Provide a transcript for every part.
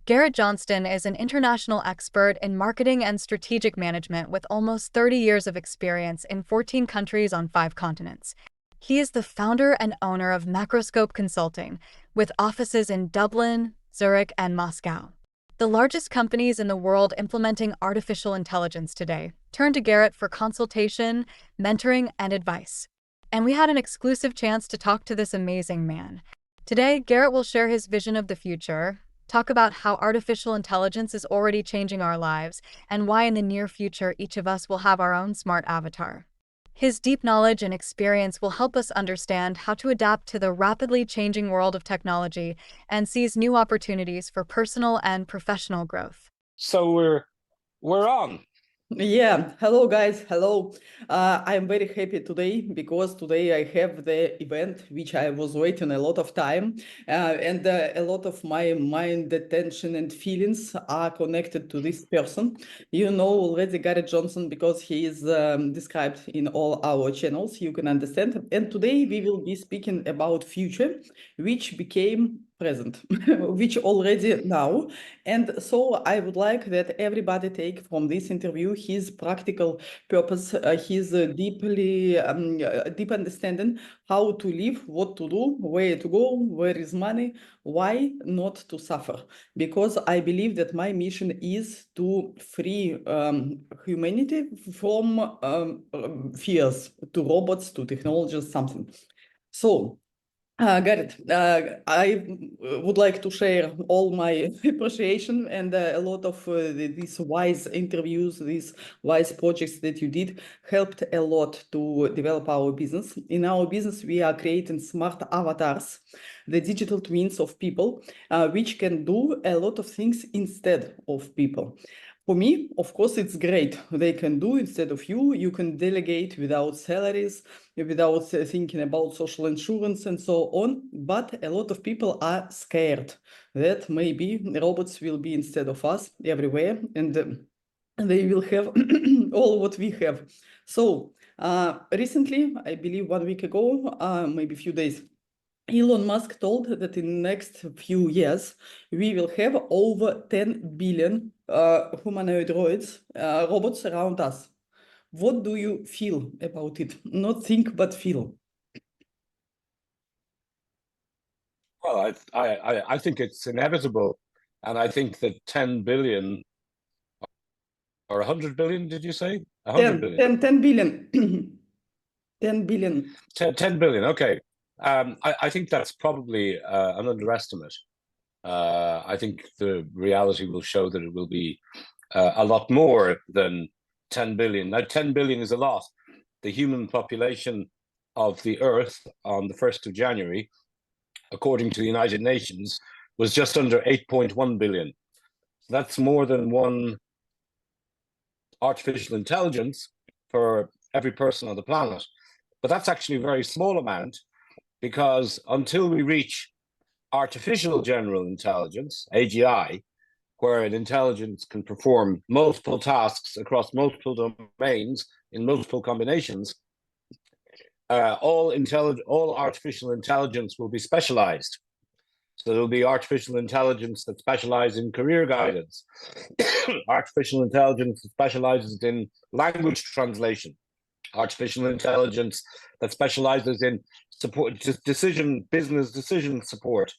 Garrett Johnston is an international expert in marketing and strategic management with almost 30 years of experience in 14 countries on 5 continents. He is the founder and owner of Macroscope Consulting, with offices in Dublin, Zurich, and Moscow. The largest companies in the world implementing artificial intelligence today turn to Garrett for consultation, mentoring, and advice. And we had an exclusive chance to talk to this amazing man. Today, Garrett will share his vision of the future, talk about how artificial intelligence is already changing our lives, and why in the near future each of us will have our own smart avatar. His deep knowledge and experience will help us understand how to adapt to the rapidly changing world of technology and seize new opportunities for personal and professional growth. So we're on. Yeah, hello guys, hello. I'm very happy today because today I have the event which I was waiting a lot of time, and a lot of my mind, attention, and feelings are connected to this person. You know already Garrett Johnson because he is described in all our channels. You can understand. And today we will be speaking about future, which became present, which already now. And so I would like that everybody take from this interview his practical purpose, his deep understanding how to live, what to do, where to go, where is money, why not to suffer. Because I believe that my mission is to free humanity from fears, to robots, to technologies, something. So Garrett, I would like to share all my appreciation and a lot of these wise interviews, these wise projects that you did helped a lot to develop our business. In our business, we are creating smart avatars, the digital twins of people, which can do a lot of things instead of people. For me, of course, it's great. They can do instead of you. You can delegate without salaries, without thinking about social insurance and so on. But a lot of people are scared that maybe robots will be instead of us everywhere and they will have all what we have. So recently, I believe 1 week ago, maybe a few days, Elon Musk told that in the next few years, we will have over 10 billion humanoid robots around us. What do you feel about it? Not think, but feel. Well, I think it's inevitable, and I think that 10 billion or 100 billion, did you say? 100 billion. 10 billion. 10 billion. 10 billion, okay. I think that's probably an underestimate. I think the reality will show that it will be a lot more than 10 billion. Now, 10 billion is a lot. The human population of the Earth on the 1st of January, according to the United Nations, was just under 8.1 billion. That's more than one artificial intelligence for every person on the planet. But that's actually a very small amount, because until we reach artificial general intelligence, AGI, where an intelligence can perform multiple tasks across multiple domains in multiple combinations, all artificial intelligence will be specialized. So there'll be artificial intelligence that specializes in career guidance, artificial intelligence that specializes in language translation, artificial intelligence that specializes in support, business decision support,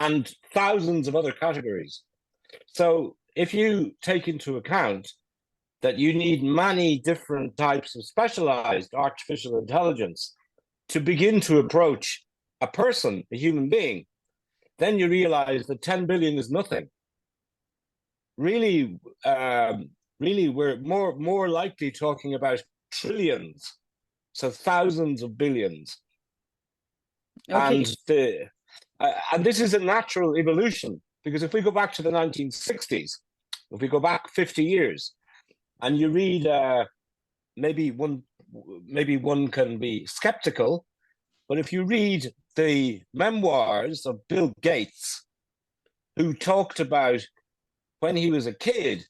and thousands of other categories. So if you take into account that you need many different types of specialized artificial intelligence to begin to approach a person, a human being, then you realize that 10 billion is nothing. Really, we're more likely talking about trillions, so thousands of billions. Okay. And this is a natural evolution, because if we go back to the 1960s, if we go back 50 years, and you read, maybe one can be skeptical, but if you read the memoirs of Bill Gates, who talked about when he was a kid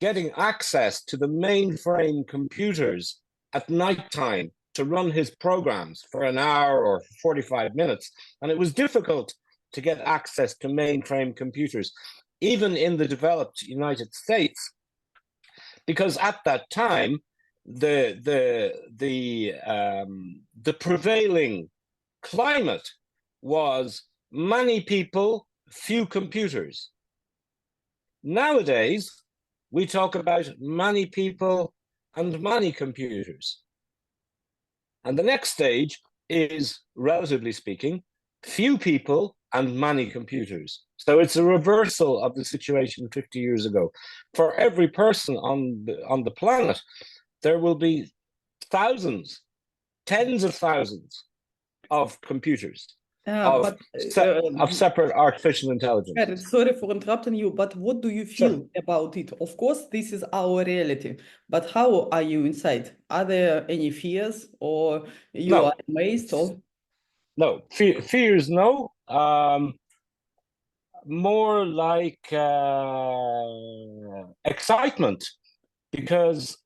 getting access to the mainframe computers at nighttime to run his programs for an hour or 45 minutes. And it was difficult to get access to mainframe computers. even in the developed United States, because at that time the prevailing climate was many people, few computers. Nowadays, we talk about many people and many computers. And the next stage is, relatively speaking, few people and many computers. So it's a reversal of the situation 50 years ago. For every person on the planet, there will be thousands, tens of thousands of computers, of separate artificial intelligence. Sorry for interrupting you, but what do you feel about it? Of course, this is our reality, but how are you inside? Are there any fears, or you are amazed? Or no fears? No. More like excitement, because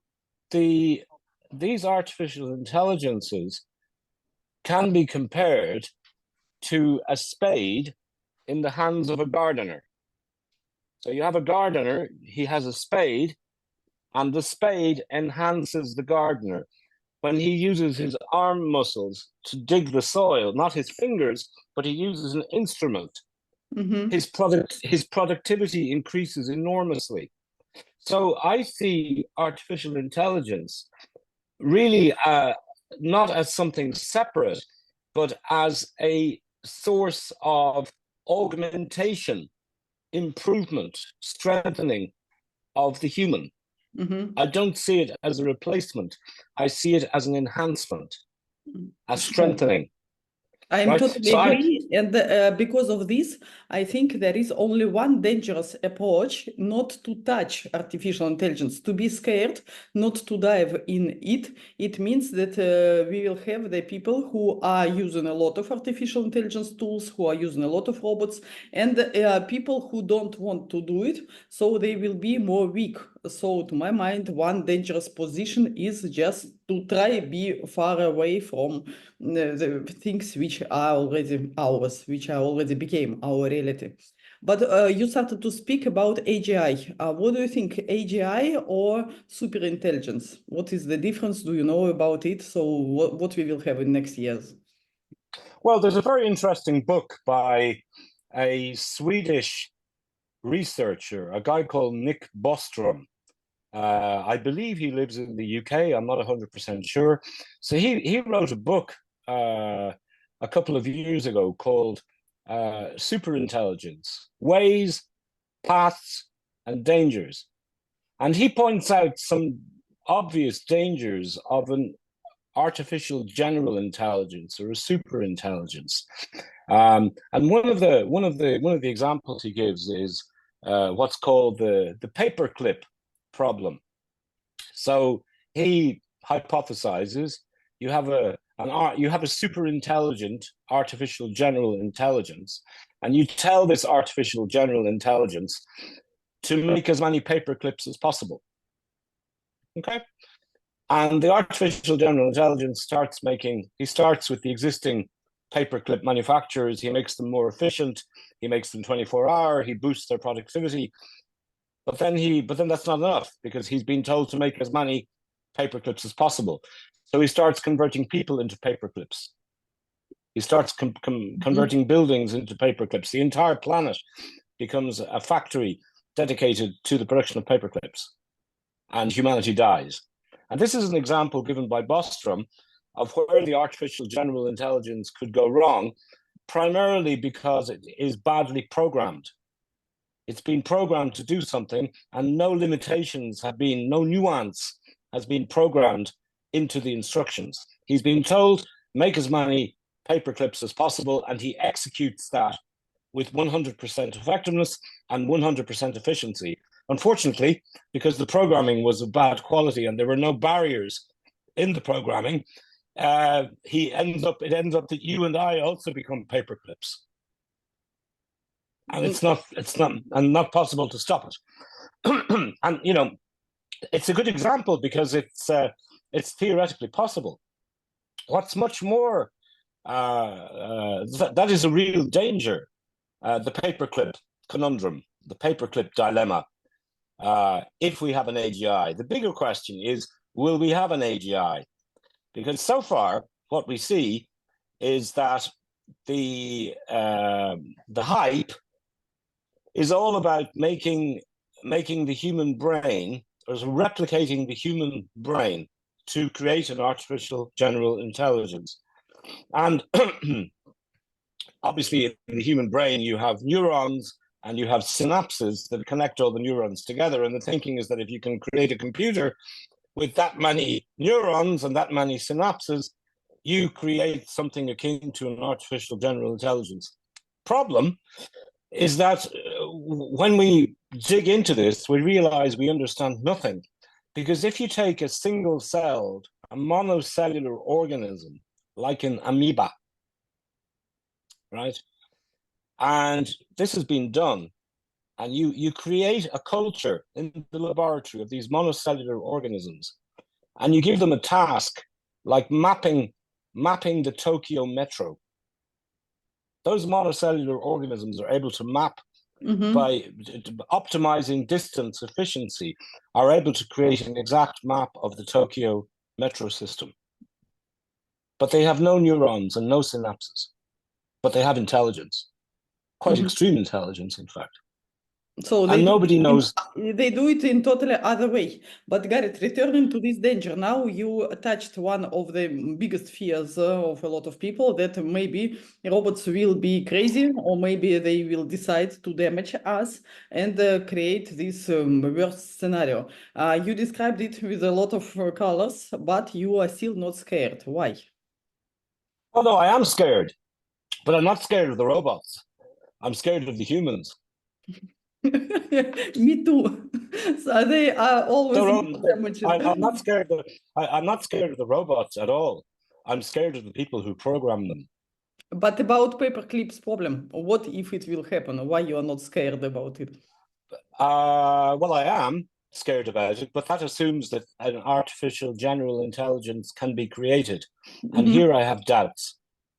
these artificial intelligences can be compared to a spade in the hands of a gardener. So you have a gardener, he has a spade, and the spade enhances the gardener. When he uses his arm muscles to dig the soil, not his fingers, but he uses an instrument, his productivity increases enormously. So I see artificial intelligence really not as something separate, but as a source of augmentation, improvement, strengthening of the human. I don't see it as a replacement. I see it as an enhancement, a strengthening. I'm totally agree. And because of this, I think there is only one dangerous approach: not to touch artificial intelligence, to be scared, not to dive in it. It means that we will have the people who are using a lot of artificial intelligence tools, who are using a lot of robots, and people who don't want to do it, so they will be more weak. So to my mind, one dangerous position is just to try be far away from the things which are already ours, which are already became our reality. But you started to speak about AGI. What do you think, AGI or superintelligence? What is the difference? Do you know about it? So what we will have in next years? Well, there's a very interesting book by a Swedish researcher, a guy called Nick Bostrom. I believe he lives in the UK. I'm not 100% sure. So he wrote a book a couple of years ago called Superintelligence: Ways, Paths, and Dangers. And he points out some obvious dangers of an artificial general intelligence or a superintelligence. And one of the examples he gives is what's called the paperclip problem. So he hypothesizes you have a super intelligent artificial general intelligence, and you tell this artificial general intelligence to make as many paper clips as possible. Okay. And the artificial general intelligence starts with the existing paperclip manufacturers. He makes them more efficient. He makes them 24-hour. He boosts their productivity. But then that's not enough, because he's been told to make as many paperclips as possible. So he starts converting people into paperclips. He starts converting buildings into paperclips. The entire planet becomes a factory dedicated to the production of paperclips, and humanity dies. And this is an example given by Bostrom of where the artificial general intelligence could go wrong, primarily because it is badly programmed. It's been programmed to do something, and no nuance has been programmed into the instructions. He's been told, make as many paperclips as possible, and he executes that with 100% effectiveness and 100% efficiency. Unfortunately, because the programming was of bad quality and there were no barriers in the programming, it ends up that you and I also become paperclips. And it's not possible to stop it. And it's a good example because it's theoretically possible. What's much more that is a real danger, the paperclip conundrum. the paperclip dilemma. If we have an AGI, the bigger question is, will we have an AGI? Because so far, what we see is that the hype is all about making the human brain, or replicating the human brain to create an artificial general intelligence. And obviously, in the human brain, you have neurons and you have synapses that connect all the neurons together. And the thinking is that if you can create a computer with that many neurons and that many synapses, you create something akin to an artificial general intelligence. Problem is that when we dig into this, we realize we understand nothing. Because if you take a single-celled, a monocellular organism, like an amoeba, right? And this has been done, and you create a culture in the laboratory of these monocellular organisms, and you give them a task like mapping the Tokyo metro. Those monocellular organisms are able to map by optimizing distance efficiency, are able to create an exact map of the Tokyo metro system. But they have no neurons and no synapses, but they have intelligence, quite extreme intelligence, in fact. So and nobody knows. They do it in totally other way. But Garrett, returning to this danger, now you touched one of the biggest fears of a lot of people, that maybe robots will be crazy, or maybe they will decide to damage us and create this worst scenario. You described it with a lot of colors, but you are still not scared. Why? Oh no, I am scared, but I'm not scared of the robots. I'm scared of the humans. Me too. So they are always I'm not scared I'm not scared of the robots at all. I'm scared of the people who program them. But about paperclip's problem, what if it will happen? Why you are not scared about it? Well, I am scared about it, but that assumes that an artificial general intelligence can be created. And here I have doubts.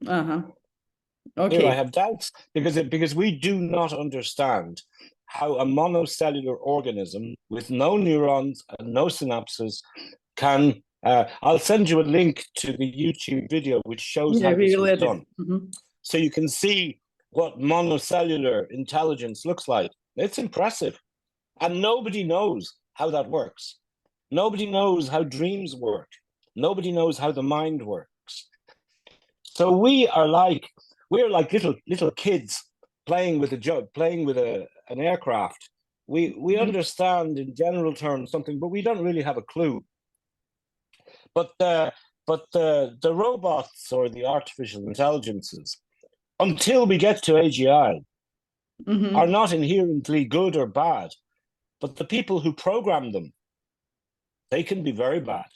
Okay. Here I have doubts because we do not understand how a monocellular organism with no neurons and no synapses can. I'll send you a link to the YouTube video which shows how this was done. So you can see what monocellular intelligence looks like. It's impressive. And nobody knows how that works. Nobody knows how dreams work. Nobody knows how the mind works. So we're like little kids playing with an aircraft. We understand in general terms something, but we don't really have a clue. But the robots or the artificial intelligences, until we get to AGI, are not inherently good or bad. But the people who program them, they can be very bad.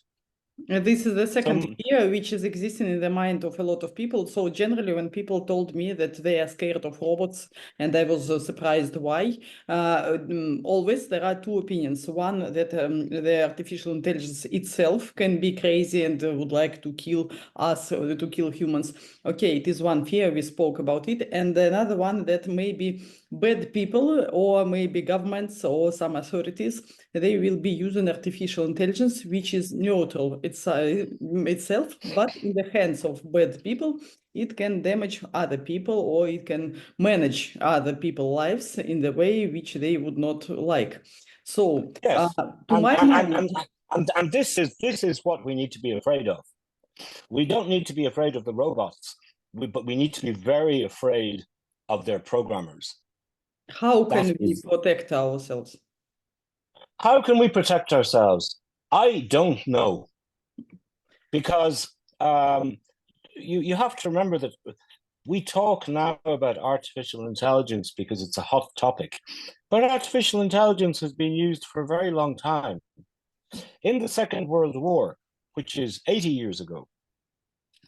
This is the second fear which is existing in the mind of a lot of people. So generally, when people told me that they are scared of robots, and I was surprised why, always there are two opinions. One, that the artificial intelligence itself can be crazy and would like to kill us, or to kill humans. Okay, it is one fear, we spoke about it. And another one, that maybe bad people or maybe governments or some authorities, they will be using artificial intelligence, which is neutral itself, but in the hands of bad people, it can damage other people, or it can manage other people's lives in the way which they would not like. So, yes, to my mind, and this is what we need to be afraid of. We don't need to be afraid of the robots, but we need to be very afraid of their programmers. How can we protect ourselves? How can we protect ourselves? I don't know. Because you have to remember that we talk now about artificial intelligence because it's a hot topic, but artificial intelligence has been used for a very long time. In the Second World War, which is 80 years ago,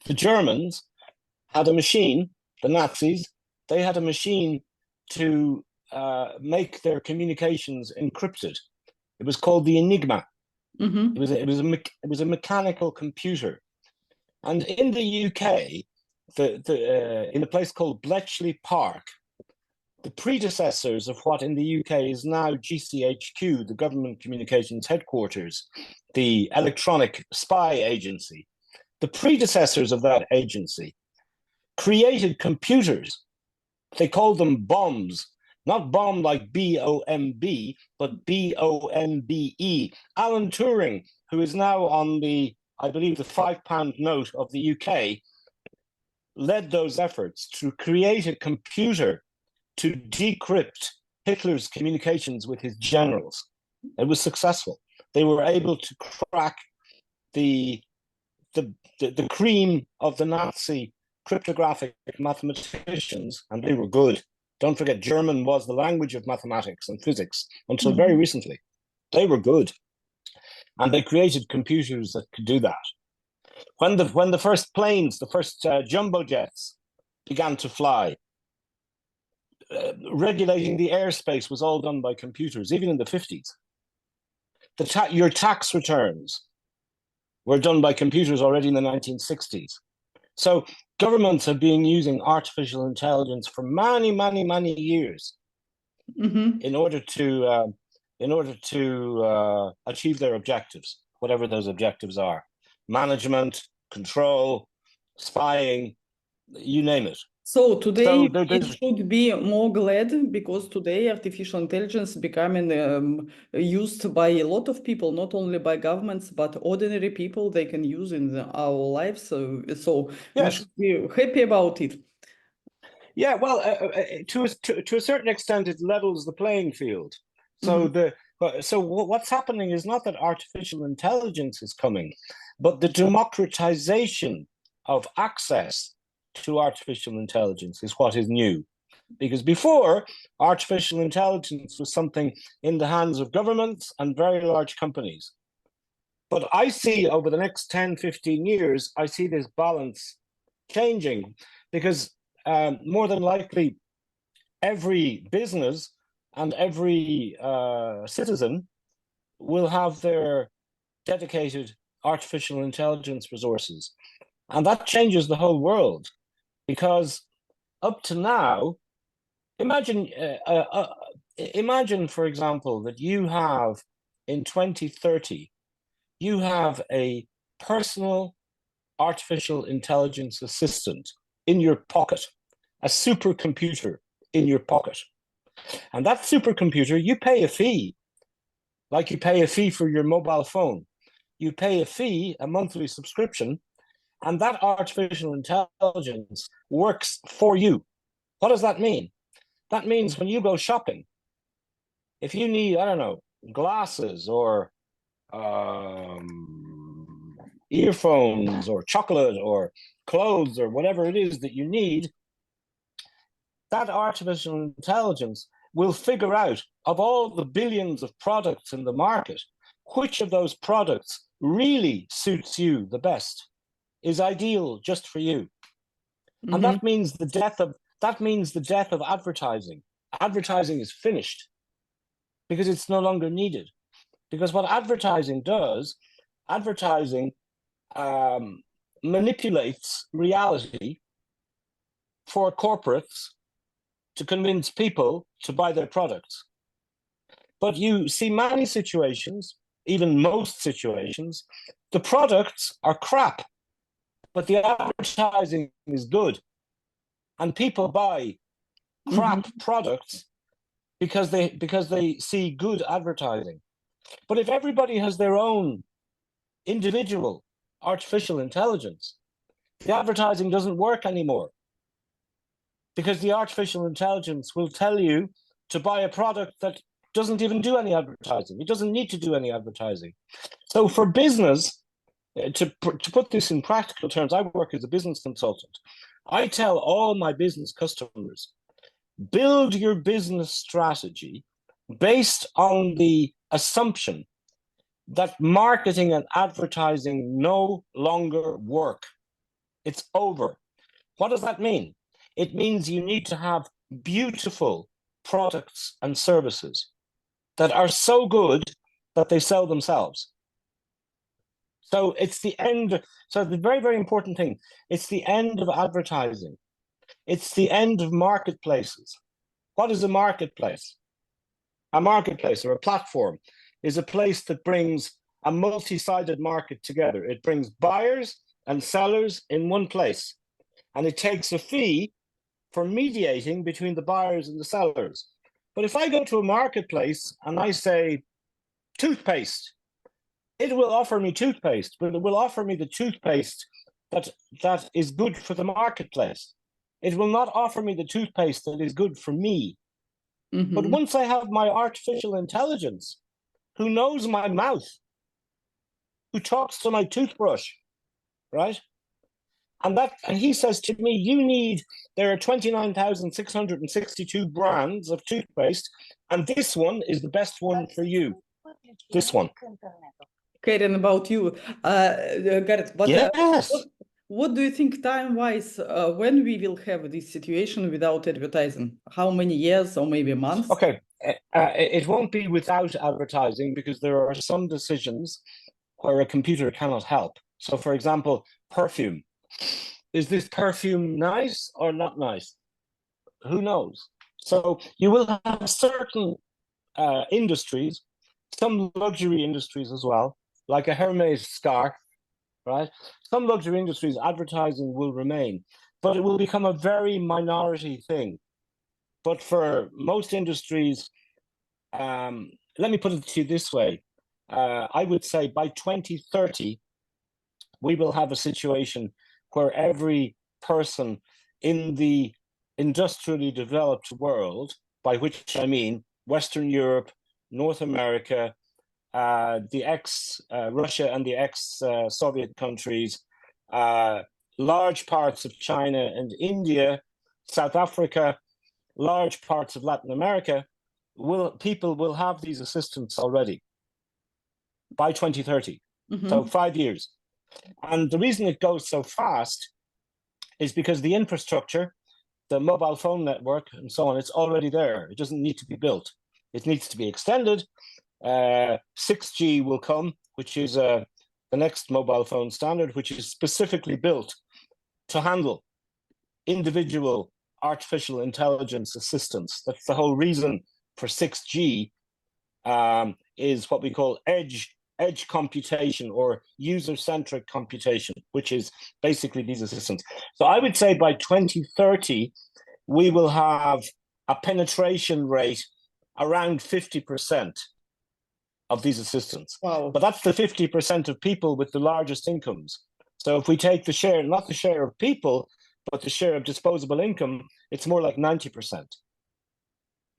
the Germans had a machine, the Nazis, they had a machine to make their communications encrypted. It was called the Enigma. It was a mechanical computer, and in the UK, in a place called Bletchley Park, the predecessors of what in the UK is now GCHQ, the Government Communications Headquarters, the electronic spy agency. The predecessors of that agency created computers. They called them bombs, not bomb like B-O-M-B, but B-O-M-B-E. Alan Turing, who is now on the, I believe, the £5 note of the UK, led those efforts to create a computer to decrypt Hitler's communications with his generals. It was successful. They were able to crack the cream of the Nazi cryptographic mathematicians, and they were good. Don't forget, German was the language of mathematics and physics until very recently. They were good. And they created computers that could do that. When the first planes, the first jumbo jets began to fly, regulating the airspace was all done by computers, even in the 50s. Your tax returns were done by computers already in the 1960s. So governments have been using artificial intelligence for many, many, many years in order to achieve their objectives, whatever those objectives are: management, control, spying, you name it. So today it should be more glad, because today artificial intelligence becoming used by a lot of people, not only by governments, but ordinary people. They can use in our lives. So we should be happy about it. Yeah, well, to a certain extent, it levels the playing field. So so what's happening is not that artificial intelligence is coming, but the democratization of access to artificial intelligence is what is new. Because before, artificial intelligence was something in the hands of governments and very large companies. But I see over the next 10, 15 years, I see this balance changing, because more than likely, every business and every citizen will have their dedicated artificial intelligence resources. And that changes the whole world, because up to now, imagine, for example, that you have in 2030, you have a personal artificial intelligence assistant in your pocket, a supercomputer in your pocket. And that supercomputer, you pay a fee, like you pay a fee for your mobile phone. You pay a fee, a monthly subscription, and that artificial intelligence works for you. What does that mean? That means when you go shopping, if you need, I don't know, glasses or earphones or chocolate or clothes or whatever it is that you need, that artificial intelligence will figure out, of all the billions of products in the market, which of those products really suits you the best, is ideal just for you. And that means the death of advertising. Advertising is finished because it's no longer needed. Because what advertising does, advertising manipulates reality for corporates to convince people to buy their products. But you see many situations, even most situations, the products are crap, but the advertising is good. And people buy crap products because they see good advertising. But if everybody has their own individual artificial intelligence, the advertising doesn't work anymore, because the artificial intelligence will tell you to buy a product that doesn't even do any advertising. It doesn't need to do any advertising. So for business, to put this in practical terms, I work as a business consultant. I tell all my business customers, build your business strategy based on the assumption that marketing and advertising no longer work. It's over. What does that mean? It means you need to have beautiful products and services that are so good that they sell themselves. So it's the end. So the very, very important thing, it's the end of advertising. It's the end of marketplaces. What is a marketplace? A marketplace or a platform is a place that brings a multi-sided market together. It brings buyers and sellers in one place, and it takes a fee for mediating between the buyers and the sellers. But if I go to a marketplace and I say toothpaste, it will offer me toothpaste, but it will offer me the toothpaste that is good for the marketplace. It will not offer me the toothpaste that is good for me. Mm-hmm. But once I have my artificial intelligence, who knows my mouth, who talks to my toothbrush, right? And he says to me, there are 29,662 brands of toothpaste, and this one is the best one for you. This one. Karen, about you, Gareth, but yes. what do you think time-wise, when we will have this situation without advertising? How many years or maybe months? Okay, it won't be without advertising because there are some decisions where a computer cannot help. So, for example, perfume. Is this perfume nice or not nice? Who knows? So you will have certain industries, some luxury industries as well, like a Hermes scarf, right? Some luxury industries, advertising will remain, but it will become a very minority thing. But for most industries, let me put it to you this way. I would say by 2030, we will have a situation where every person in the industrially developed world, by which I mean Western Europe, North America, the ex-Russia and the ex-Soviet countries, large parts of China and India, South Africa, large parts of Latin America, people will have these assistants already by 2030. Mm-hmm. So 5 years. And the reason it goes so fast is because the infrastructure, the mobile phone network and so on, it's already there. It doesn't need to be built. It needs to be extended. 6G will come, which is the next mobile phone standard, which is specifically built to handle individual artificial intelligence assistance. That's the whole reason for 6G, is what we call edge computation or user-centric computation, which is basically these assistants. So I would say by 2030, we will have a penetration rate around 50% of these assistants. Wow. But that's the 50% of people with the largest incomes. So if we take the share, not the share of people, but the share of disposable income, it's more like 90%.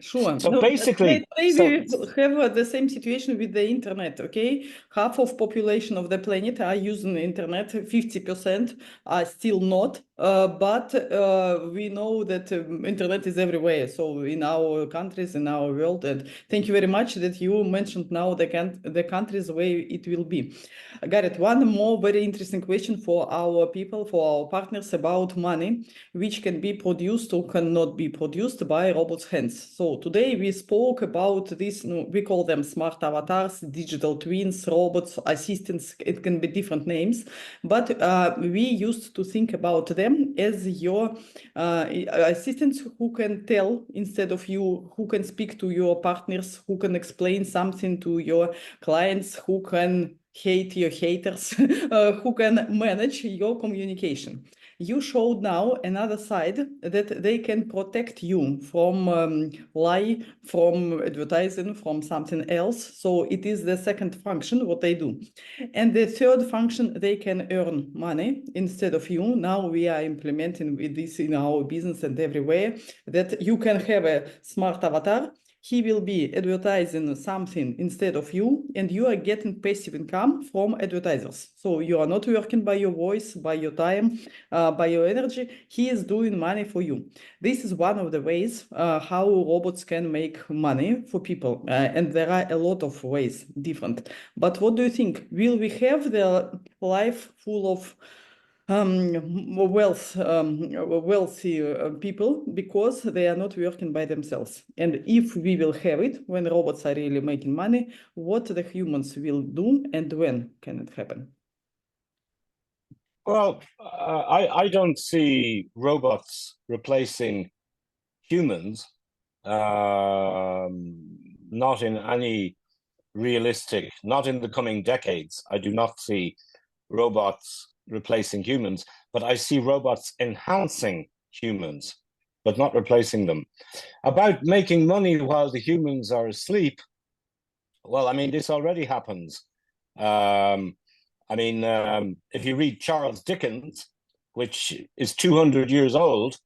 Sure. So No, basically, we have the same situation with the internet, okay? Half of population of the planet are using the internet, 50% are still not, but we know that internet is everywhere. So in our countries, in our world, and thank you very much that you mentioned now the countries where it will be. Gareth, one more very interesting question for our people, for our partners about money, which can be produced or cannot be produced by robots' hands. So today we spoke about this, we call them smart avatars, digital twins, robots, assistants, it can be different names, but we used to think about them as your assistants who can tell instead of you, who can speak to your partners, who can explain something to your clients, who can hate your haters, who can manage your communication. You showed now another side that they can protect you from lie, from advertising, from something else. So it is the second function, what they do. And the third function, they can earn money instead of you. Now we are implementing with this in our business and everywhere, that you can have a smart avatar. He will be advertising something instead of you, and you are getting passive income from advertisers. So you are not working by your voice, by your time, by your energy. He is doing money for you. This is one of the ways how robots can make money for people. And there are a lot of ways, different. But what do you think? Will we have the life full of wealthy people because they are not working by themselves? And if we will have it, when robots are really making money, what the humans will do and when can it happen? Well, I don't see robots replacing humans. not in any realistic, not in the coming decades. I do not see robots replacing humans, but I see robots enhancing humans, but not replacing them. About making money while the humans are asleep, well, I mean, this already happens. If you read Charles Dickens, which is 200 years old,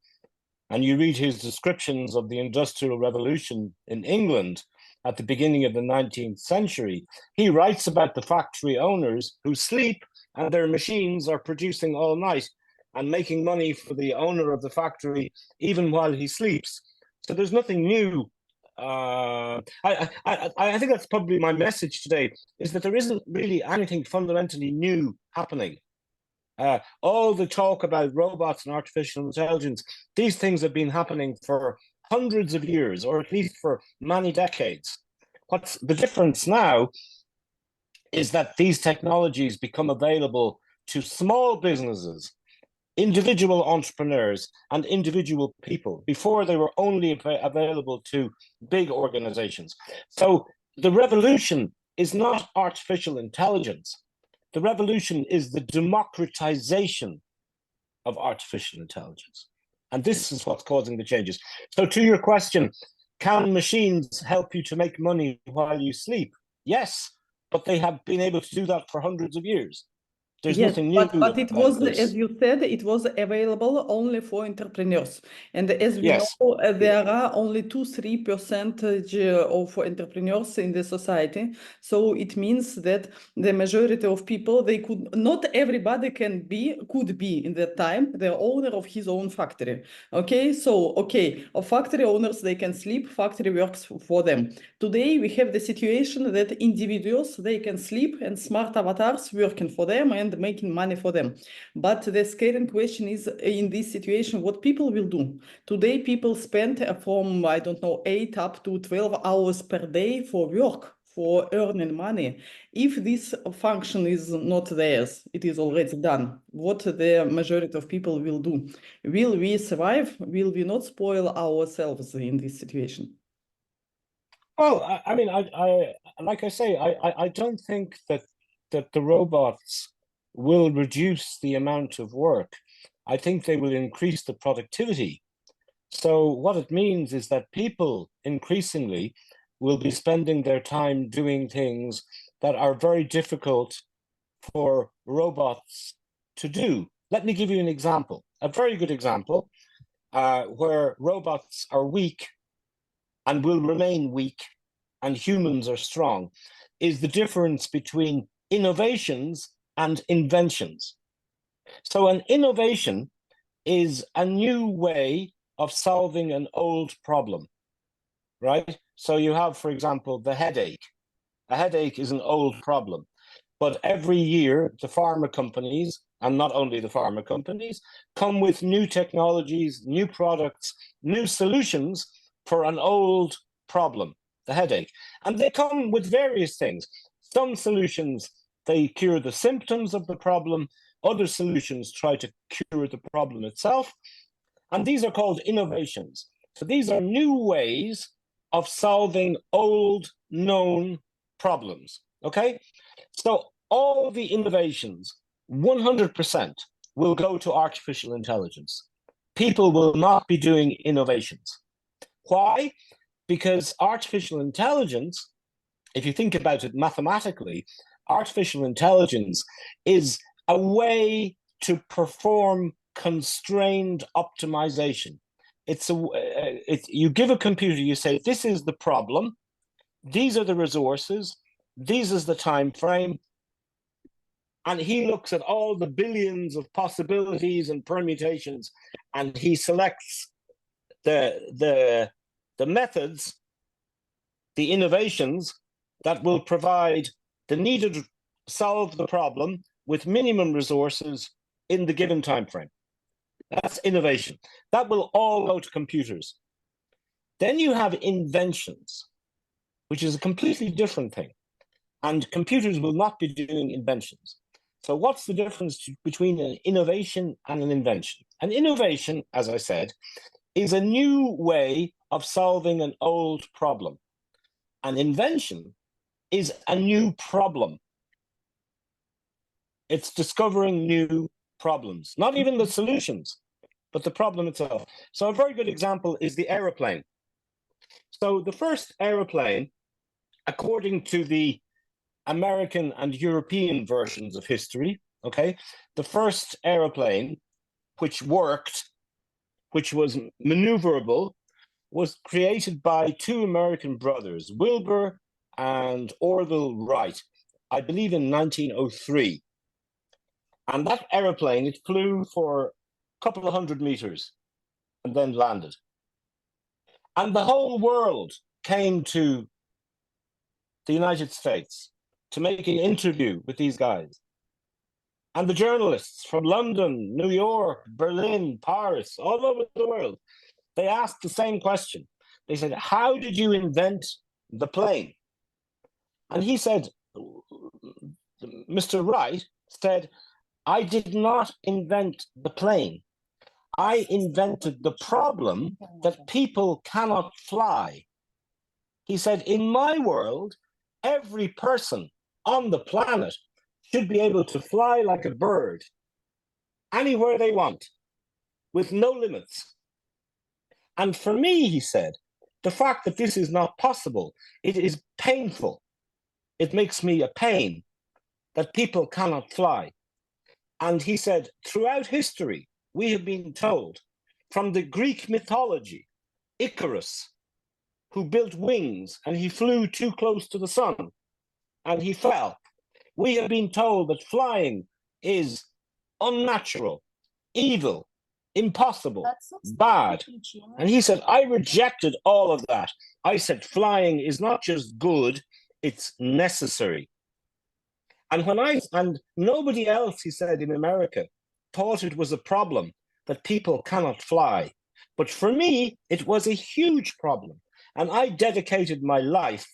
and you read his descriptions of the Industrial Revolution in England at the beginning of the 19th century, he writes about the factory owners who sleep and their machines are producing all night and making money for the owner of the factory even while he sleeps. So there's nothing new. I think that's probably my message today, is that there isn't really anything fundamentally new happening. All the talk about robots and artificial intelligence, these things have been happening for hundreds of years, or at least for many decades. What's the difference now is that these technologies become available to small businesses, individual entrepreneurs, and individual people. Before, they were only available to big organizations. So the revolution is not artificial intelligence. The revolution is the democratization of artificial intelligence. And this is what's causing the changes. So to your question, can machines help you to make money while you sleep? Yes, but they have been able to do that for hundreds of years. There's Yes, nothing new but it was, this. as you said, it was available only for entrepreneurs. And as we Yes. know, there are only 2-3% of entrepreneurs in the society. So it means that the majority of people, they could not everybody could be in that time the owner of his own factory. Okay, so of factory owners, they can sleep, factory works for them. Today we have the situation that individuals, they can sleep and smart avatars working for them and making money for them. But the scary question is, in this situation, what people will do. Today people spend from, I don't know, 8 up to 12 hours per day for work, for earning money. If this function is not theirs, it is already done, what the majority of people will do? Will we survive? Will we not spoil ourselves in this situation? Well, I like I say, I don't think that the robots will reduce the amount of work. I think they will increase the productivity. So what it means is that people increasingly will be spending their time doing things that are very difficult for robots to do. Let me give you an example, a very good example, where robots are weak and will remain weak and humans are strong, is the difference between innovations and inventions. So an innovation is a new way of solving an old problem, right? So you have, for example, the headache. A headache is an old problem, but every year the pharma companies, and not only the pharma companies, come with new technologies, new products, new solutions for an old problem, the headache. And they come with various things. Some solutions, they cure the symptoms of the problem. Other solutions try to cure the problem itself. And these are called innovations. So these are new ways of solving old known problems, okay? So all the innovations, 100% will go to artificial intelligence. People will not be doing innovations. Why? Because artificial intelligence, if you think about it mathematically, artificial intelligence is a way to perform constrained optimization. You give a computer, you say, this is the problem, these are the resources, this is the time frame, and he looks at all the billions of possibilities and permutations, and he selects the methods, the innovations that will provide the needed solve the problem with minimum resources in the given time frame. That's innovation. That will all go to computers. Then you have inventions, which is a completely different thing. And computers will not be doing inventions. So what's the difference between an innovation and an invention? An innovation, as I said, is a new way of solving an old problem. An invention is a new problem. It's discovering new problems, not even the solutions, but the problem itself. So a very good example is the aeroplane. So the first aeroplane, according to the American and European versions of history, okay, the first aeroplane which worked, which was maneuverable, was created by two American brothers, Wilbur and Orville Wright, I believe in 1903. And that aeroplane, it flew for a couple of 100 meters and then landed. And the whole world came to the United States to make an interview with these guys. And the journalists from London, New York, Berlin, Paris, all over the world, they asked the same question. They said, how did you invent the plane? And he said, Mr. Wright said, I did not invent the plane. I invented the problem that people cannot fly. He said, in my world, every person on the planet should be able to fly like a bird anywhere they want with no limits. And for me, he said, the fact that this is not possible, it is painful. It makes me a pain that people cannot fly. And he said, throughout history, we have been told from the Greek mythology, Icarus, who built wings and he flew too close to the sun and he fell. We have been told that flying is unnatural, evil, impossible, bad. And he said, I rejected all of that. I said, flying is not just good, it's necessary. And nobody else, he said, in America thought it was a problem that people cannot fly. But for me, it was a huge problem. And I dedicated my life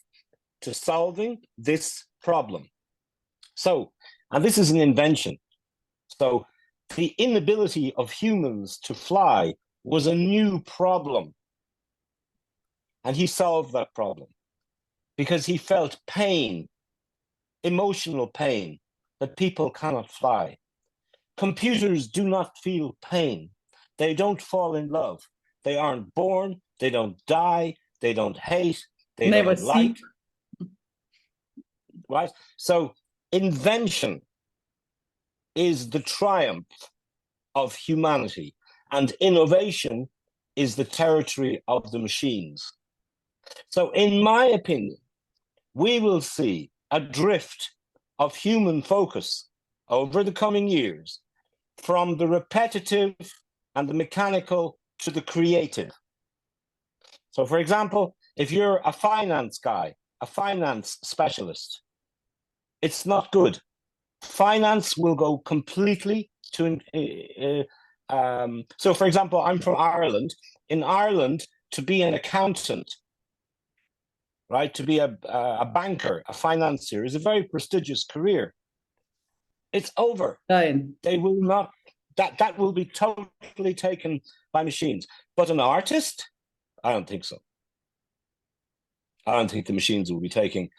to solving this problem. So, and this is an invention. So the inability of humans to fly was a new problem. And he solved that problem because he felt pain, emotional pain, that people cannot fly. Computers do not feel pain. They don't fall in love. They aren't born. They don't die. They don't hate. They Never don't like. sick. Right? So invention is the triumph of humanity, and innovation is the territory of the machines. So in my opinion, we will see a drift of human focus over the coming years from the repetitive and the mechanical to the creative. So for example, if you're a finance guy, a finance specialist, it's not good. Finance will go completely to, so for example, I'm from Ireland. In Ireland, to be an accountant, right, to be a banker, a financier is a very prestigious career. It's over. Dying. They will not, that will be totally taken by machines. But an artist, I don't think so. I don't think the machines will be taking.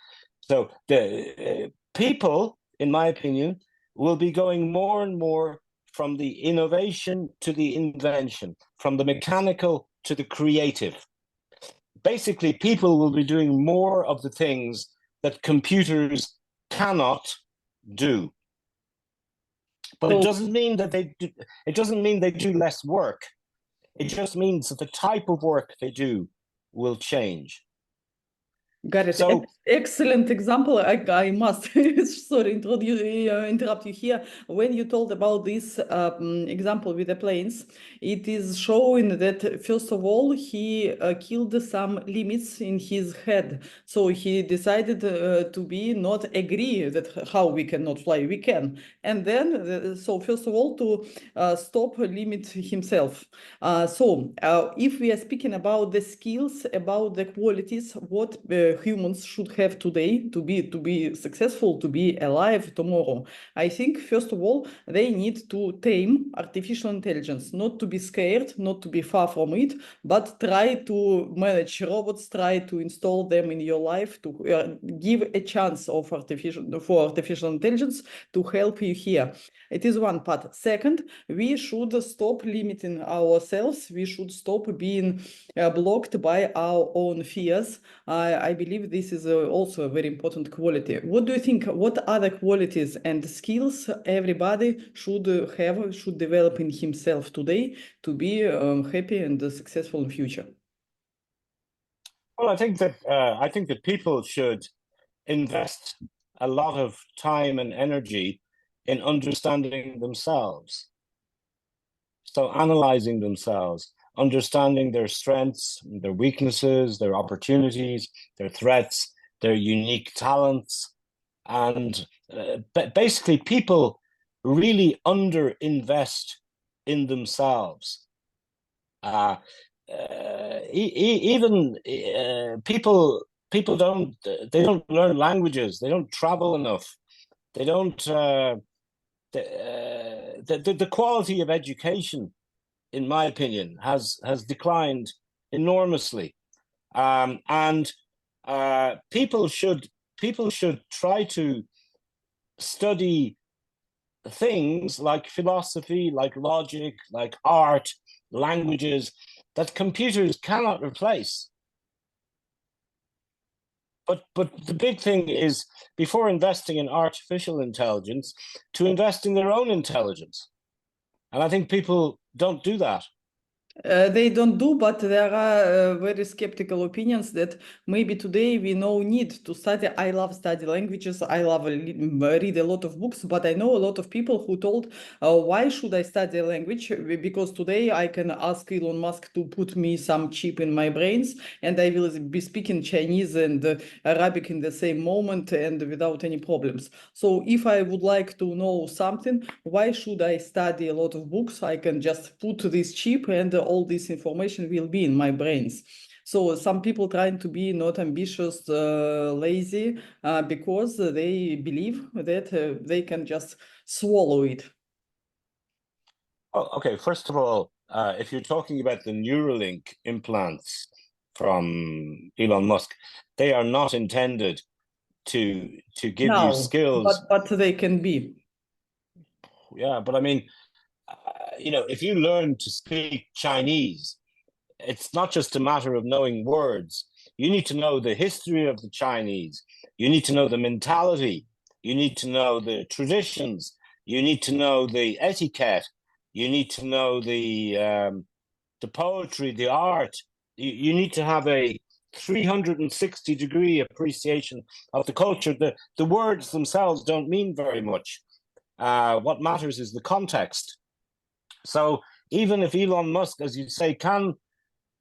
So the people, in my opinion, will be going more and more from the innovation to the invention, from the mechanical to the creative. Basically, people will be doing more of the things that computers cannot do. But it doesn't mean that it doesn't mean they do less work. It just means that the type of work they do will change. Got it. So, excellent example. I must sorry interrupt you here. When you told about this example with the planes, it is showing that first of all he killed some limits in his head. So he decided to be not agree that how we cannot fly, we can. And then so first of all to stop limit himself. If we are speaking about the skills, about the qualities, what humans should have today to be successful, to be alive tomorrow? I think first of all they need to tame artificial intelligence, not to be scared, not to be far from it, but try to manage robots, try to install them in your life, to give a chance of artificial intelligence to help you here. It is one part. Second, we should stop limiting ourselves. We should stop being blocked by our own fears. I believe this is also a very important quality. What do you think? What other qualities and skills everybody should have, should develop in himself today to be happy and successful in future? Well, I think that people should invest a lot of time and energy in understanding themselves. So analyzing themselves, understanding their strengths, their weaknesses, their opportunities, their threats, their unique talents. And basically, people really underinvest in themselves. Even people don't learn languages. They don't travel enough. They don't. The quality of education, in my opinion, has declined enormously, and people should try to study things like philosophy, like logic, like art, languages that computers cannot replace. But the big thing is, before investing in artificial intelligence, to invest in their own intelligence. And I think people don't do that. They don't do, but there are very skeptical opinions that maybe today we no need to study. I love study languages. I love read a lot of books, but I know a lot of people who told, why should I study a language? Because today I can ask Elon Musk to put me some chip in my brains and I will be speaking Chinese and Arabic in the same moment and without any problems. So if I would like to know something, why should I study a lot of books? I can just put this chip and all this information will be in my brains. So some people trying to be not ambitious, lazy, because they believe that they can just swallow it. Oh, okay. First of all, if you're talking about the Neuralink implants from Elon Musk, they are not intended to give you skills. But they can be. Yeah, but I mean, if you learn to speak Chinese, it's not just a matter of knowing words. You need to know the history of the Chinese. You need to know the mentality. You need to know the traditions. You need to know the etiquette. You need to know the poetry, the art. You need to have a 360-degree appreciation of the culture. The words themselves don't mean very much. What matters is the context. So even if Elon Musk, as you say, can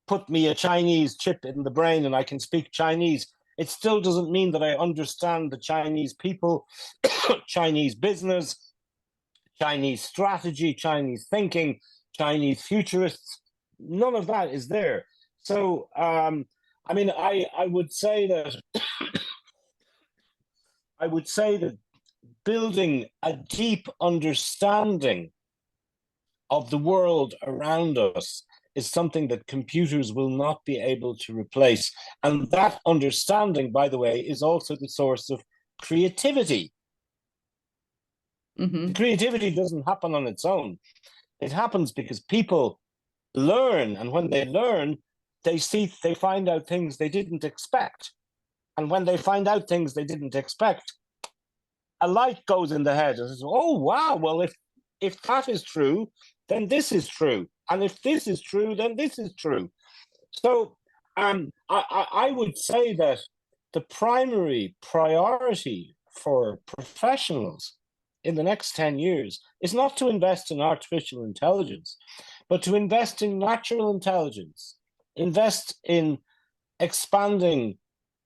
put me a Chinese chip in the brain and I can speak Chinese, it still doesn't mean that I understand the Chinese people, Chinese business, Chinese strategy, Chinese thinking, Chinese futurists. None of that is there. So, I mean, I would say that I would say that building a deep understanding of the world around us is something that computers will not be able to replace. And that understanding, by the way, is also the source of creativity. Mm-hmm. The creativity doesn't happen on its own. It happens because people learn, and when they learn, they find out things they didn't expect. And when they find out things they didn't expect, a light goes in the head and says, oh, wow, well, if that is true, then this is true. And if this is true, then this is true. So I would say that the primary priority for professionals in the next 10 years is not to invest in artificial intelligence, but to invest in natural intelligence, invest in expanding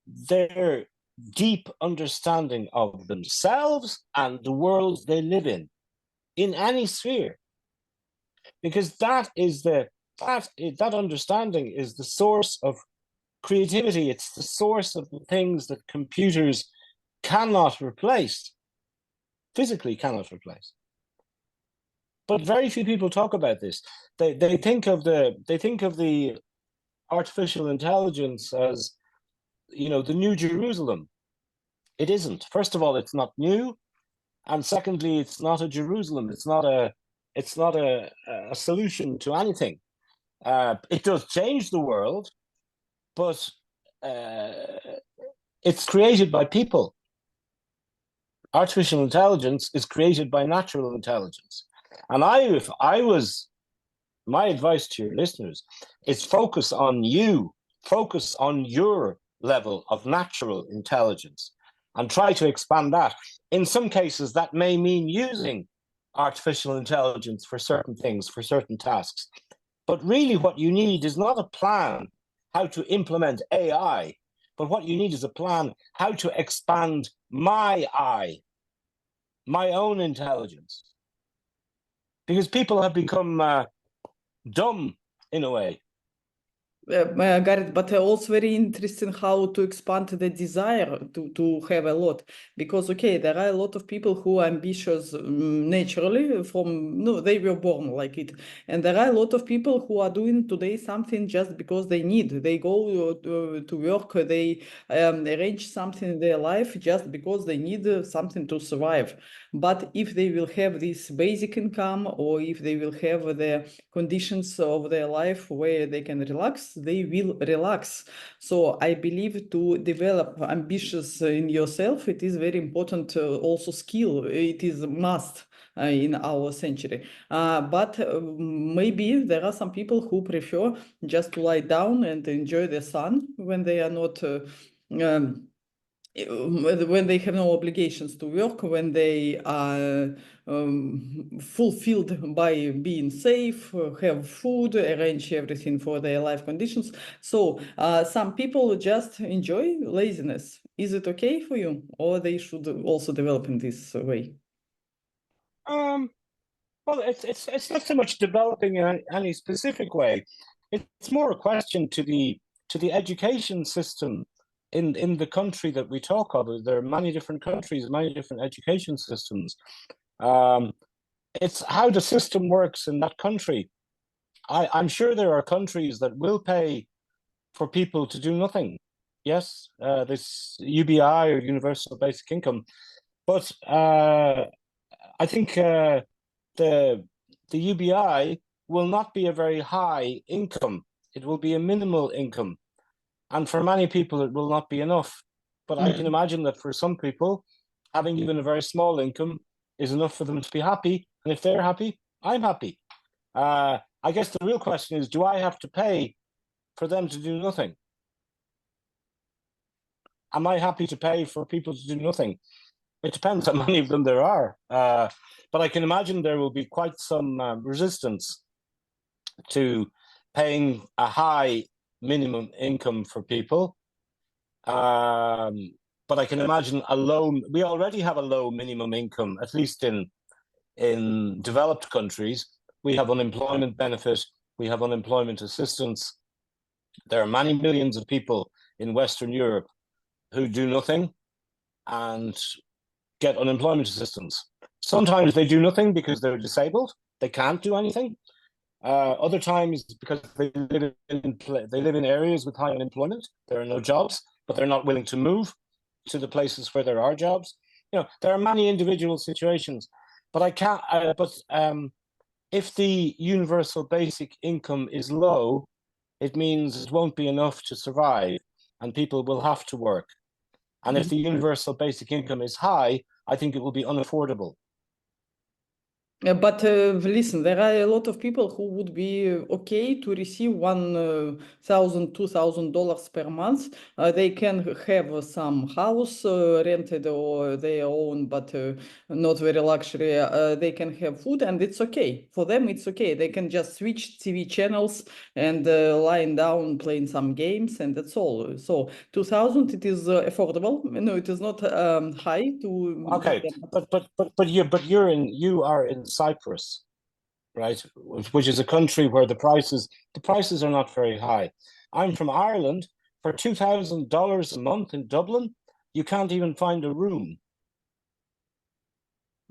their deep understanding of themselves and the world they live in any sphere, because that understanding is the source of creativity. It's the source of the things that computers cannot replace, physically cannot replace. But very few people talk about this. They think of the artificial intelligence as, you know, the new Jerusalem. It isn't. First of all, it's not new, and secondly, it's not a Jerusalem. It's not a solution to anything. It does change the world, but it's created by people. Artificial intelligence is created by natural intelligence. And if I was, my advice to your listeners is focus on you, focus on your level of natural intelligence and try to expand that. In some cases, that may mean using artificial intelligence for certain things, for certain tasks. But really what you need is not a plan how to implement AI, but what you need is a plan how to expand my own intelligence. Because people have become dumb in a way. I got it, but also very interesting how to expand the desire to have a lot, because okay, there are a lot of people who are ambitious naturally from no, they were born like it, and there are a lot of people who are doing today something just because they need. They go to work, they arrange something in their life just because they need something to survive. But if they will have this basic income, or if they will have the conditions of their life where they can relax, they will relax. So I believe to develop ambitious in yourself, it is very important also skill. It is a must in our century. But maybe there are some people who prefer just to lie down and enjoy the sun when they are not when they have no obligations to work, when they are fulfilled by being safe, have food, arrange everything for their life conditions. So some people just enjoy laziness. Is it okay for you, or they should also develop in this way? Well, it's not so much developing in any specific way. It's more a question to the education system in the country that we talk of. There are many different countries, many different education systems. It's how the system works in that country. I'm sure there are countries that will pay for people to do nothing. Yes, this UBI or Universal Basic Income, but I think the UBI will not be a very high income. It will be a minimal income, and for many people, it will not be enough. But I can imagine that for some people, having even a very small income is enough for them to be happy. And if they're happy, I'm happy. I guess the real question is, do I have to pay for them to do nothing? Am I happy to pay for people to do nothing? It depends how many of them there are. But I can imagine there will be quite some resistance to paying a high minimum income for people. But I can imagine we already have a low minimum income, at least in developed countries. We have unemployment benefit, we have unemployment assistance. There are many millions of people in Western Europe who do nothing and get unemployment assistance. Sometimes they do nothing because they're disabled. They can't do anything. Other times because they live in areas with high unemployment. There are no jobs, but they're not willing to move to the places where there are jobs. You know, there are many individual situations, but I can't. If the universal basic income is low, it means it won't be enough to survive, and people will have to work. And if the universal basic income is high, I think it will be unaffordable. But listen, there are a lot of people who would be okay to receive $1,000, $2,000 per month. They can have some house rented or their own, but not very luxury. They can have food, and it's okay. For them, it's okay. They can just switch TV channels and lying down playing some games, and that's all. So 2,000, it is affordable. No, it is not high to. Okay, but you are in Cyprus, right? Which is a country where the prices are not very high. I'm from Ireland. for $2,000 a month in Dublin, you can't even find a room.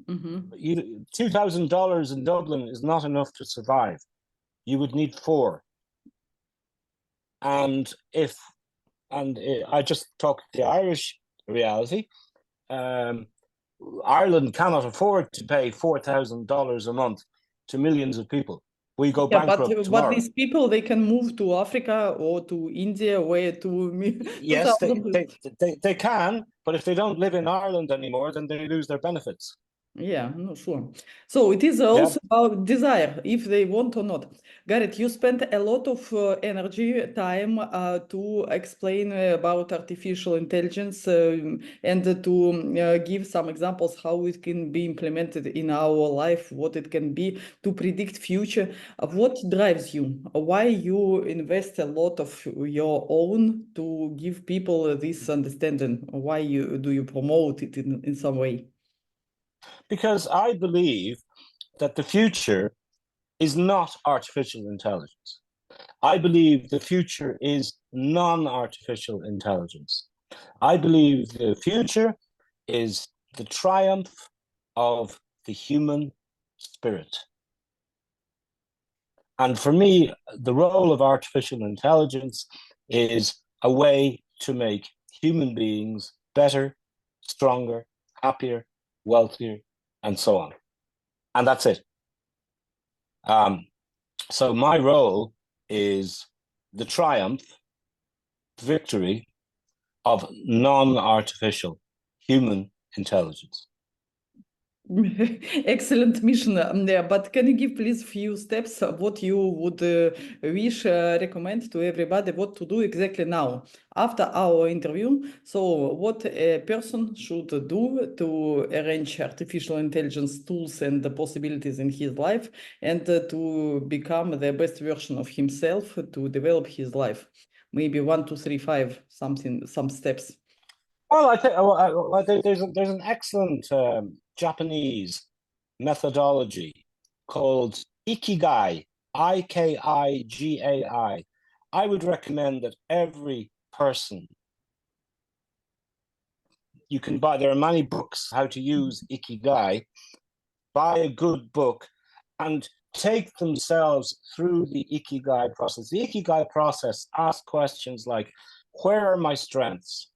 $2,000 in Dublin is not enough to survive. You would need four. And I just talked the Irish reality. Ireland cannot afford to pay $4,000 a month to millions of people. We go bankrupt but tomorrow. these people, they can move to Africa or to India where Yes, they can, but if they don't live in Ireland anymore, then they lose their benefits. Yeah, no, sure. So it is also about desire, if they want or not. Gareth, you spent a lot of energy, time to explain about artificial intelligence and to give some examples how it can be implemented in our life, what it can be to predict future. What drives you? Why you invest a lot of your own to give people this understanding? Why do you promote it in some way? Because I believe that the future is not artificial intelligence. I believe the future is non-artificial intelligence. I believe the future is the triumph of the human spirit. And for me, the role of artificial intelligence is a way to make human beings better, stronger, happier, wealthier, and so on. And that's it. So my role is the triumph, victory of non-artificial human intelligence. Excellent mission there, but can you give please few steps of what you would wish recommend to everybody what to do exactly now after our interview? So what a person should do to arrange artificial intelligence tools and the possibilities in his life and to become the best version of himself to develop his life. Maybe 1, 2, 3, 5, some steps. Well, I think there's an excellent Japanese methodology called Ikigai, Ikigai. I would recommend that every person, you can buy, there are many books how to use Ikigai, buy a good book and take themselves through the Ikigai process. The Ikigai process asks questions like, where are my strengths?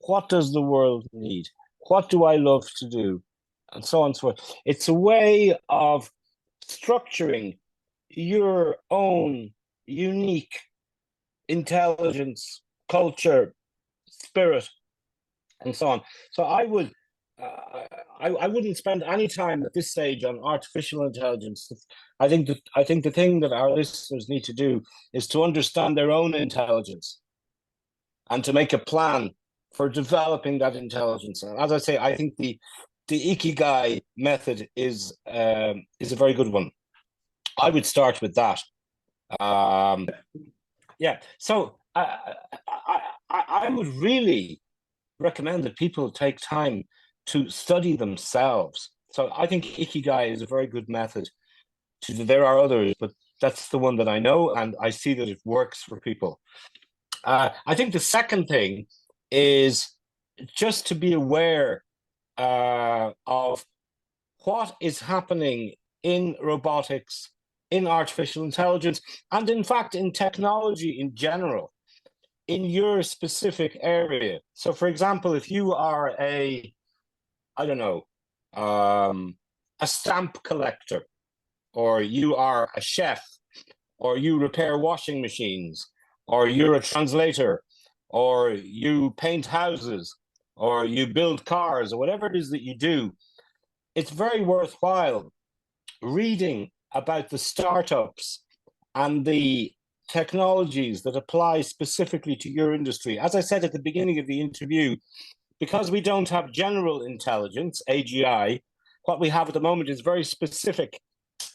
What does the world need? What do I love to do? And so on and so forth. It's a way of structuring your own unique intelligence, culture, spirit, and so on. So I wouldn't spend any time at this stage on artificial intelligence. I think the thing that our listeners need to do is to understand their own intelligence and to make a plan for developing that intelligence. And as I say, I think the Ikigai method is a very good one. I would start with that. So I would really recommend that people take time to study themselves. So I think Ikigai is a very good method. There are others, but that's the one that I know, and I see that it works for people. I think the second thing is just to be aware of what is happening in robotics, in artificial intelligence, and in fact in technology in general, in your specific area. So, for example, if you are a stamp collector, or you are a chef, or you repair washing machines, or you're a translator, or you paint houses, or you build cars, or whatever it is that you do, it's very worthwhile reading about the startups and the technologies that apply specifically to your industry. As I said at the beginning of the interview, because we don't have general intelligence, AGI, what we have at the moment is very specific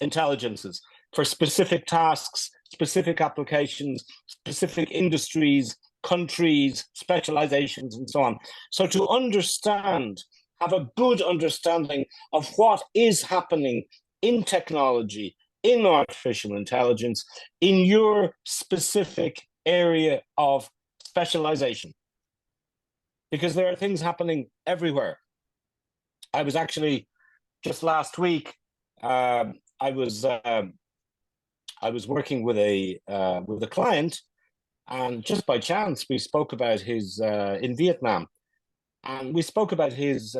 intelligences for specific tasks, specific applications, specific industries, countries, specializations, and so on. So to understand, have a good understanding of what is happening in technology, in artificial intelligence, in your specific area of specialization, because there are things happening everywhere. I was actually just last week. I was working with a client, and just by chance we spoke about his in Vietnam, and we spoke about his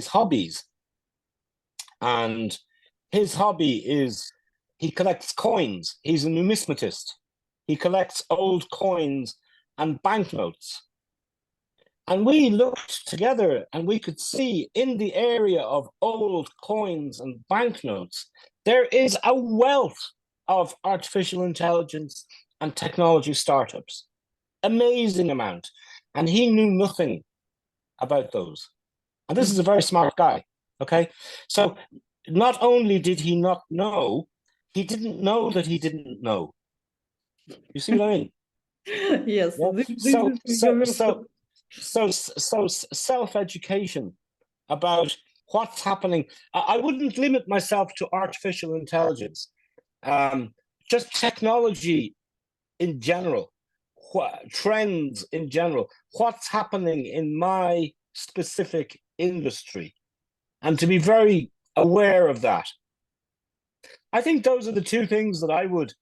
hobbies, and his hobby is he collects coins. He's a numismatist. He collects old coins and banknotes. And we looked together and we could see in the area of old coins and banknotes, there is a wealth of artificial intelligence and technology startups. Amazing amount. And he knew nothing about those. And this is a very smart guy. Okay. So not only did he not know, he didn't know that he didn't know. You see what I mean? Yes, Yeah. this is universal. So self-education about what's happening. I wouldn't limit myself to artificial intelligence. Just technology in general, trends in general, what's happening in my specific industry, and to be very aware of that. I think those are the two things that I would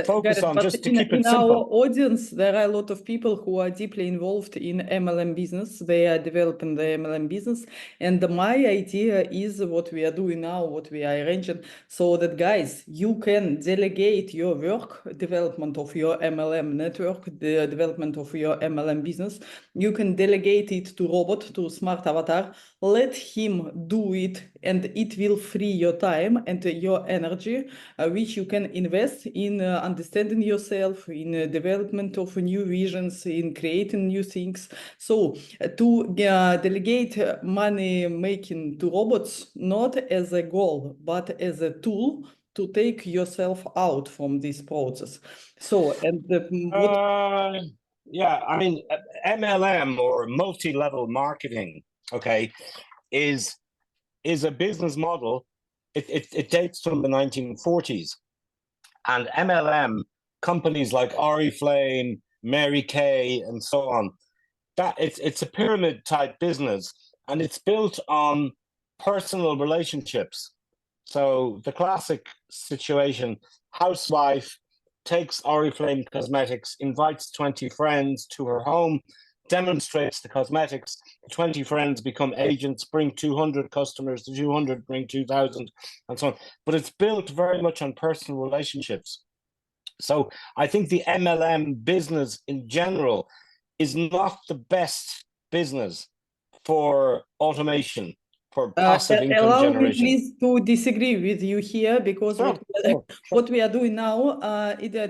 focus Got it. on, But just to keep it in our simple. audience, there are a lot of people who are deeply involved in MLM business. They are developing the MLM business. And my idea is what we are doing now, what we are arranging, so that, guys, you can delegate your work, development of your MLM network, the development of your MLM business. You can delegate it to robot, to smart avatar. Let him do it, and it will free your time and your energy, which you can invest in understanding yourself, in development of new visions, in creating new things. So to delegate money making to robots, not as a goal, but as a tool to take yourself out from this process. So, and Yeah, I mean, MLM, or multi-level marketing, okay, is a business model. It dates from the 1940s. And MLM companies like Oriflame, Mary Kay, and so on, that it's a pyramid type business, and it's built on personal relationships. So the classic situation: housewife takes Oriflame cosmetics, invites 20 friends to her home, demonstrates the cosmetics. The 20 friends become agents, bring 200 customers, the 200 bring 2,000, and so on. But it's built very much on personal relationships. So I think the MLM business in general is not the best business for automation, for passive income allow me generation. please to disagree with you here, because Sure, sure. what we are doing now,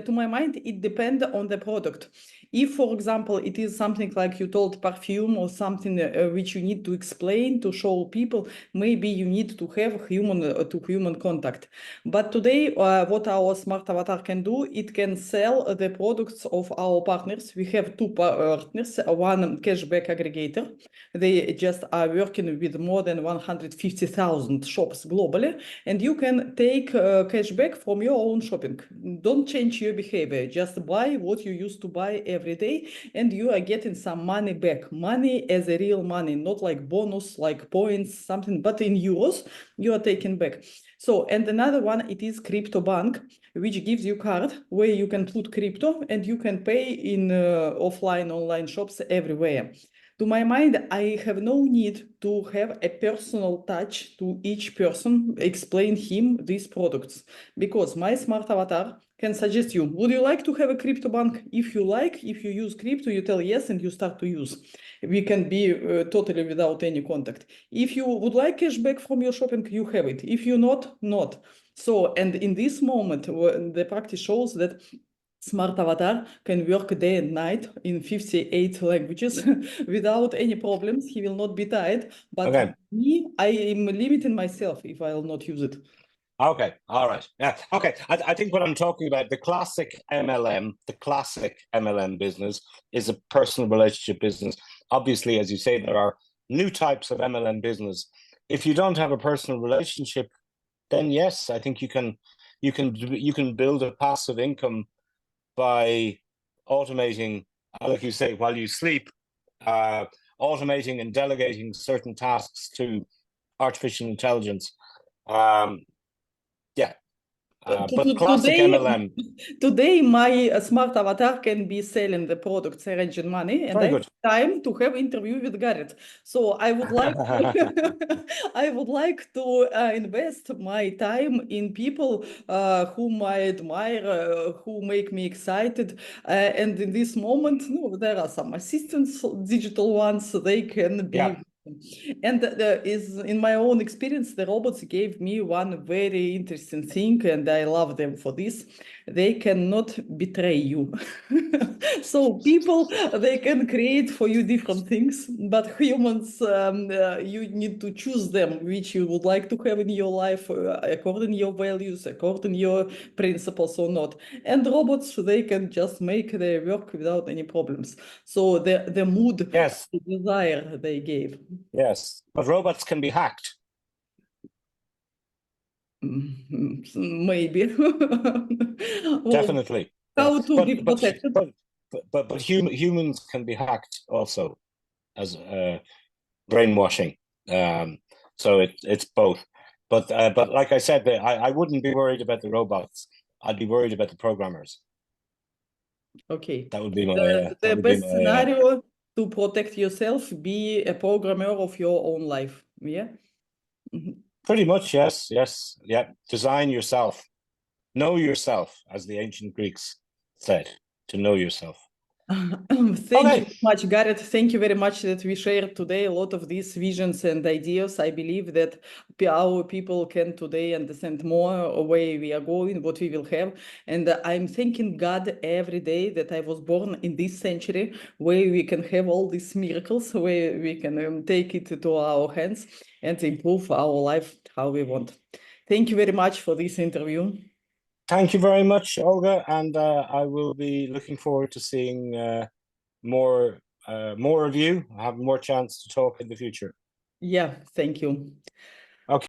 to my mind, it depends on the product. If, for example, it is something like you told, perfume, or something which you need to explain to show people, maybe you need to have human to human contact. But today, what our smart avatar can do, it can sell the products of our partners. We have two partners, one cashback aggregator. They just are working with more than 150,000 shops globally, and you can take cashback from your own shopping. Don't change your behavior. Just buy what you used to buy every day, and you are getting some money back. Money as a real money, not like bonus, like points, something, but in euros, you are taking back. So, and another one, it is crypto bank, which gives you card where you can put crypto and you can pay in offline, online shops everywhere. To my mind, I have no need to have a personal touch to each person, explain him these products, because my smart avatar can suggest you, would you like to have a crypto bank? If you like, if you use crypto, you tell yes and you start to use. We can be totally without any contact. If you would like cashback from your shopping, you have it. If you not. So, and in this moment, the practice shows that smart avatar can work day and night in 58 languages without any problems. He will not be tired. But Okay. me, I am limiting myself if I will not use it. Okay. All right. Yeah. Okay. I think what I'm talking about, the classic MLM business is a personal relationship business. Obviously, as you say, there are new types of MLM business. If you don't have a personal relationship, then yes, I think you can build a passive income by automating, like you say, while you sleep, automating and delegating certain tasks to artificial intelligence. Yeah, but classic MLM. Today, my smart avatar can be selling the products, arranging money, and Very I have good. time to have interview with Garrett. So I would like I would like to invest my time in people whom I admire, who make me excited. And in this moment, no, there are some assistants, digital ones, they can be. Yeah. And is in my own experience, the robots gave me one very interesting thing, and I love them for this. They cannot betray you. So people, they can create for you different things, but humans, you need to choose them, which you would like to have in your life, according to your values, according to your principles or not. And robots, they can just make their work without any problems. So the mood, Yes. the desire they gave. Yes, but robots can be hacked. Maybe. Well, Definitely. how to be protected? But humans can be hacked also as brainwashing. So it's both. But like I said, I wouldn't be worried about the robots. I'd be worried about the programmers. Okay. That would be my The best scenario to protect yourself, be a programmer of your own life. Yeah. pretty much, yes, yes, yeah. Design yourself. Know yourself, as the ancient Greeks said, to know yourself. Thank you very much, Garrett. Thank you very much that we shared today a lot of these visions and ideas. I believe that our people can today understand more where we are going, what we will have. And I'm thanking God every day that I was born in this century where we can have all these miracles, where we can take it to our hands and improve our life how we want. Thank you very much for this interview. Thank you very much, Olga, and I will be looking forward to seeing more of you, have more chance to talk in the future. Yeah, thank you.